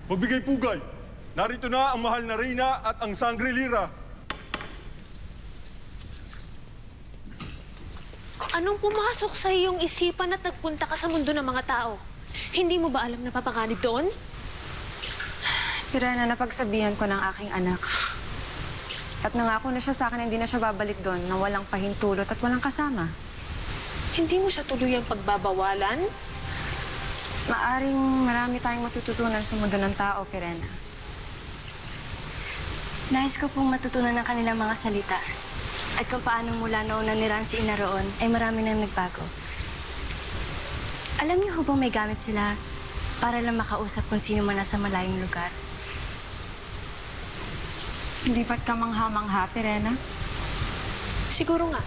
Magbigay pugay. Narito na ang mahal na Reyna at ang Sangre-Lira. Anong pumasok sa iyong isipan at nagpunta ka sa mundo ng mga tao? Hindi mo ba alam na papanganib doon? Pirena, napagsabihan ko ng aking anak. At nangako na siya sa akin na hindi na siya babalik doon na walang pahintulot at walang kasama. Hindi mo siya tuluyang pagbabawalan? Maaring marami tayong matututunan sa mundo ng tao, Pirena. Nais ko pong matutunan ng kanilang mga salita. At kung paano mula noon naniran si Ina roon, ay marami nang nagbago. Alam niyo ho bang may gamit sila para lang makausap kung sino man nasa malayong lugar? Hindi ba't ka mangha-mangha, Pirena? Siguro nga.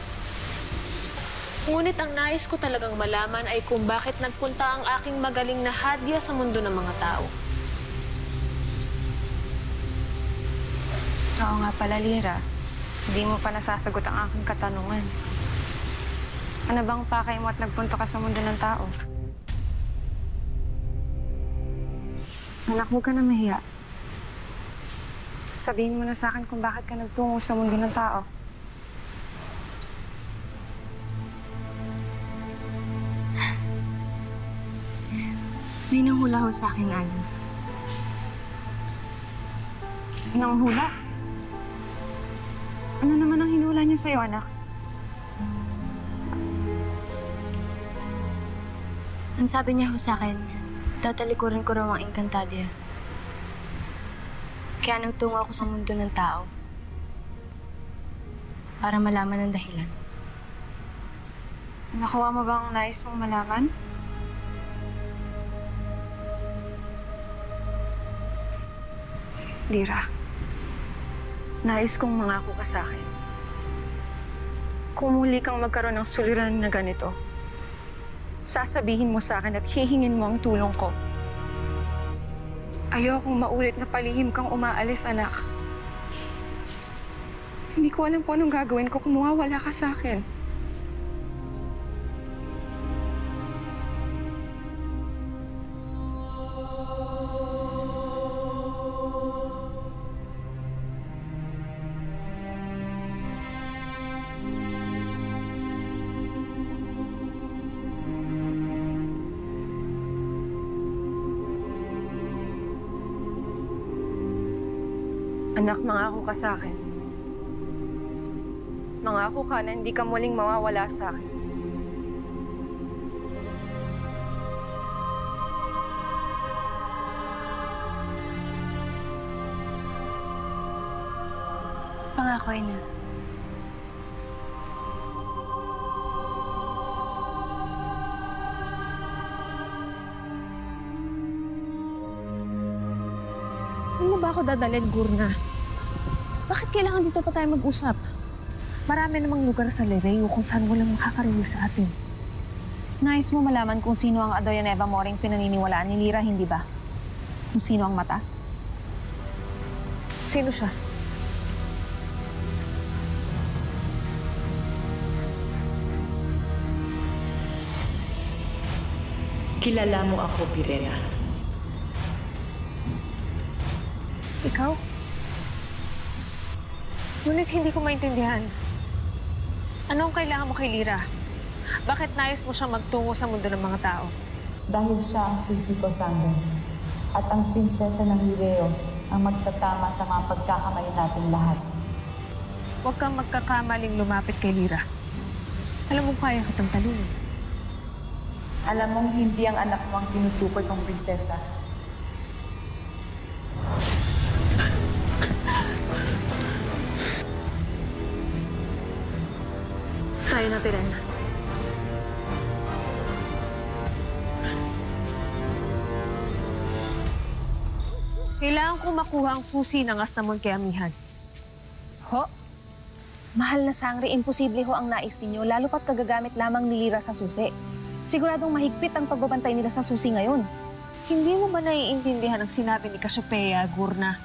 Ngunit ang nais ko talagang malaman ay kung bakit nagpunta ang aking magaling na hadya sa mundo ng mga tao. Oo nga pala, Lira. Hindi mo pa nasasagot ang aking katanungan. Ano bang pakay mo at nagpunta ka sa mundo ng tao? Anak, huwag ka na mahiya. Sabihin mo na sa akin kung bakit ka nagtungo sa mundo ng tao. May nanghula ho sa akin, Ana. Nanghula? Ano naman ang hinula niya sa'yo, anak? Ang sabi niya ho sa akin, tatalikuran ko raw ang Encantadia. Kaya nagtungo ako sa mundo ng tao para malaman ang dahilan. Nakuha mo bang nais mong malaman? Lira, nais kong mangako ka sa akin. Kung muli kang magkaroon ng suliranin na ganito, sasabihin mo sa akin at hihingin mo ang tulong ko. Ayokong maulit na palihim kang umaalis, anak. Hindi ko alam po anong gagawin ko kung mawawala ka sa akin. Anak, mangako ka sa akin. Mangako ka na hindi ka muling mawawala sa akin. Pangako, Ina. Saan mo ba ako dadalhin, Gurna? Bakit kailangan dito pa tayo mag-usap? Marami namang lugar sa Lereo kung saan walang makakarinig sa atin. Nais mo malaman kung sino ang Adoya Neva Moring pinaniniwalaan ni Lira, hindi ba? Kung sino ang mata? Sino siya? Kilala mo ako, Pirena. Ikaw? Ngunit hindi ko maintindihan. Ano ang kailangan mo kay Lira? Bakit nais mo siyang magtungo sa mundo ng mga tao? Dahil siya ang susi ko, Sangre. At ang prinsesa ng Lireo ang magtatama sa mga pagkakamali natin lahat. Huwag kang magkakamaling lumapit kay Lira. Alam mo, kaya kitang talunin. Alam mong hindi ang anak mo ang tinutukoy kong prinsesa. Tayo na, Pirena. Kailangan ko makuha ang susi ng Astamon kay Amihan. Ho? Mahal na Sangre, imposible ho ang nais ninyo, lalo pat kagagamit lamang ni Lira sa susi. Siguradong mahigpit ang pagbabantay nila sa susi ngayon. Hindi mo ba naiintindihan ang sinabi ni Cassiopeia, Gurna?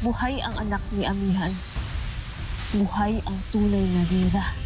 Buhay ang anak ni Amihan. Buhay ang tunay na Lira.